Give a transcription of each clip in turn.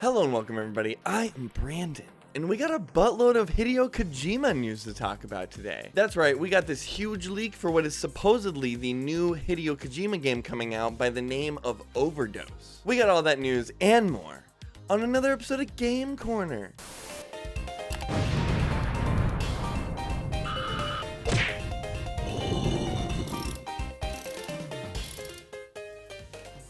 Hello and welcome everybody, I am Brandon, and we got a buttload of Hideo Kojima news to talk about today. That's right, we got this huge leak for what is supposedly the new Hideo Kojima game coming out by the name of Overdose. We got all that news and more on another episode of Game Corner.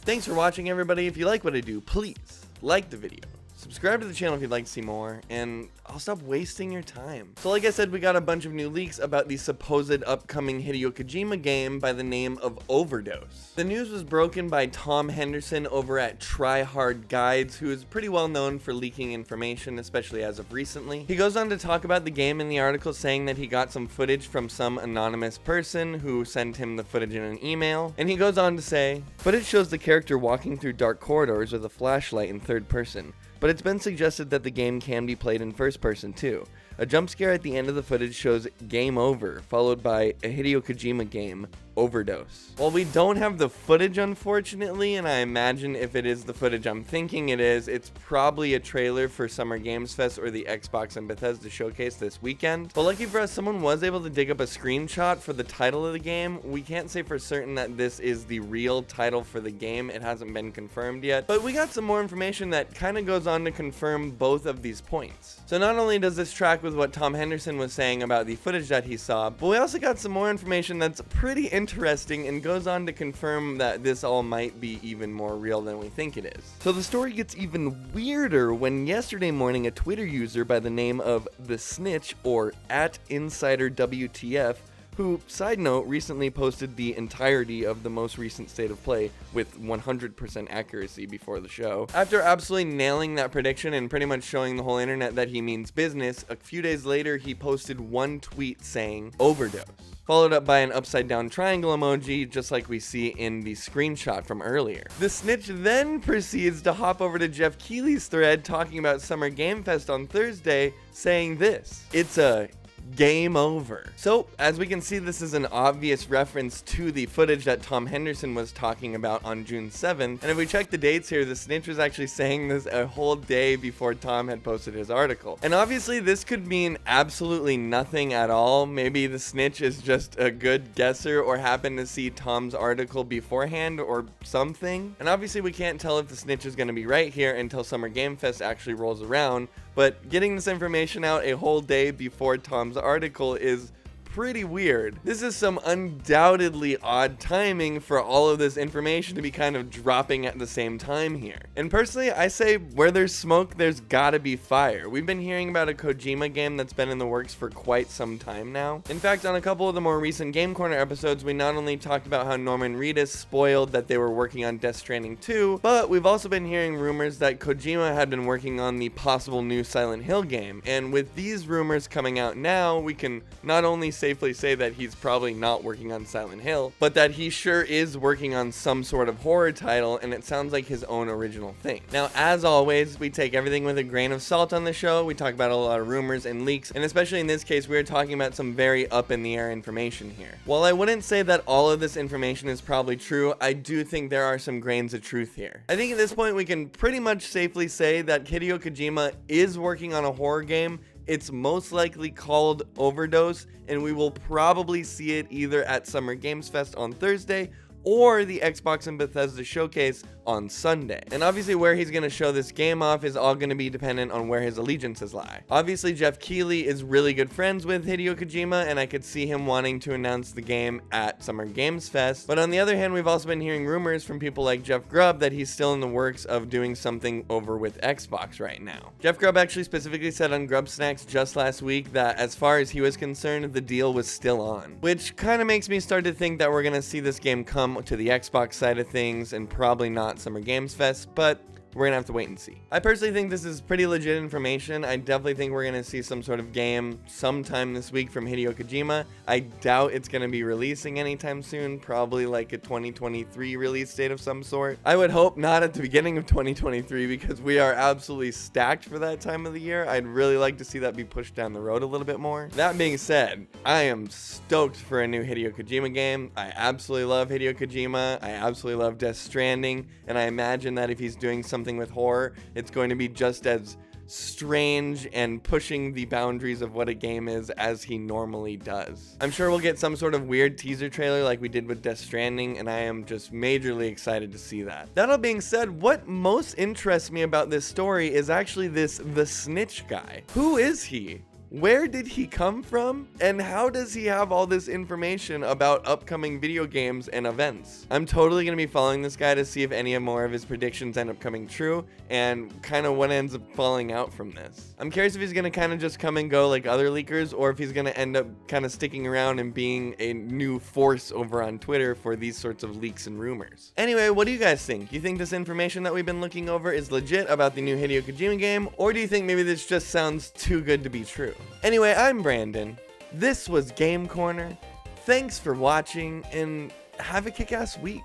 Thanks for watching everybody. If you like what I do, please like the video, subscribe to the channel if you'd like to see more, and I'll stop wasting your time. So like I said, we got a bunch of new leaks about the supposed upcoming Hideo Kojima game by the name of Overdose. The news was broken by Tom Henderson over at Try Hard Guides, who is pretty well known for leaking information, especially as of recently. He goes on to talk about the game in the article, saying that he got some footage from some anonymous person who sent him the footage in an email, and he goes on to say, "Footage shows the character walking through dark corridors with a flashlight in third person. But it's been suggested that the game can be played in first person too. A jump scare at the end of the footage shows game over, followed by a Hideo Kojima game, Overdose." While we don't have the footage, unfortunately, and I imagine if it is the footage I'm thinking it is, it's probably a trailer for Summer Games Fest or the Xbox and Bethesda Showcase this weekend. But lucky for us, someone was able to dig up a screenshot for the title of the game. We can't say for certain that this is the real title for the game. It hasn't been confirmed yet, but we got some more information that kind of goes on to confirm both of these points. So not only does this track with what Tom Henderson was saying about the footage that he saw, but we also got some more information that's pretty interesting and goes on to confirm that this all might be even more real than we think it is. So the story gets even weirder when yesterday morning a Twitter user by the name of The Snitch, or @InsiderWTF, who, side note, recently posted the entirety of the most recent state of play with 100% accuracy before the show. After absolutely nailing that prediction and pretty much showing the whole internet that he means business, a few days later he posted one tweet saying Overdose, followed up by an upside down triangle emoji, just like we see in the screenshot from earlier. The Snitch then proceeds to hop over to Jeff Keighley's thread talking about Summer Game Fest on Thursday, saying this: "It's a game over." So, as we can see, this is an obvious reference to the footage that Tom Henderson was talking about on June 7th, and if we check the dates here, the Snitch was actually saying this a whole day before Tom had posted his article. And obviously, this could mean absolutely nothing at all. Maybe the Snitch is just a good guesser or happened to see Tom's article beforehand or something. And obviously, we can't tell if the Snitch is going to be right here until Summer Game Fest actually rolls around, but getting this information out a whole day before Tom's article is pretty weird. This is some undoubtedly odd timing for all of this information to be kind of dropping at the same time here. And personally, I say where there's smoke, there's gotta be fire. We've been hearing about a Kojima game that's been in the works for quite some time now. In fact, on a couple of the more recent Game Corner episodes, we not only talked about how Norman Reedus spoiled that they were working on Death Stranding 2, but we've also been hearing rumors that Kojima had been working on the possible new Silent Hill game. And with these rumors coming out now, we can not only safely say that he's probably not working on Silent Hill, but that he sure is working on some sort of horror title, and it sounds like his own original thing. Now, as always, we take everything with a grain of salt on the show. We talk about a lot of rumors and leaks, and especially in this case, we're talking about some very up in the air information here. While I wouldn't say that all of this information is probably true, I do think there are some grains of truth here. I think at this point we can pretty much safely say that Hideo Kojima is working on a horror game. It's most likely called Overdose, and we will probably see it either at Summer Games Fest on Thursday or the Xbox and Bethesda Showcase on Sunday. And obviously where he's going to show this game off is all going to be dependent on where his allegiances lie. Obviously Jeff Keighley is really good friends with Hideo Kojima, and I could see him wanting to announce the game at Summer Games Fest. But on the other hand, we've also been hearing rumors from people like Jeff Grubb that he's still in the works of doing something over with Xbox right now. Jeff Grubb actually specifically said on Grub Snacks just last week that as far as he was concerned, the deal was still on, which kind of makes me start to think that we're going to see this game come to the Xbox side of things and probably not Summer Games Fest, but we're gonna have to wait and see. I personally think this is pretty legit information. I definitely think we're gonna see some sort of game sometime this week from Hideo Kojima. I doubt it's gonna be releasing anytime soon, probably like a 2023 release date of some sort. I would hope not at the beginning of 2023 because we are absolutely stacked for that time of the year. I'd really like to see that be pushed down the road a little bit more. That being said, I am stoked for a new Hideo Kojima game. I absolutely love Hideo Kojima. I absolutely love Death Stranding, and I imagine that if he's doing something something with horror, it's going to be just as strange and pushing the boundaries of what a game is as he normally does. I'm sure we'll get some sort of weird teaser trailer like we did with Death Stranding, and I am just majorly excited to see that. That all being said, what most interests me about this story is actually the Snitch guy. Who is he? Where did he come from? And how does he have all this information about upcoming video games and events? I'm totally going to be following this guy to see if any more of his predictions end up coming true and kind of what ends up falling out from this. I'm curious if he's going to kind of just come and go like other leakers, or if he's going to end up kind of sticking around and being a new force over on Twitter for these sorts of leaks and rumors. Anyway, what do you guys think? Do you think this information that we've been looking over is legit about the new Hideo Kojima game, or do you think maybe this just sounds too good to be true? Anyway, I'm Brandon. This was Game Corner. Thanks for watching, and have a kick-ass week.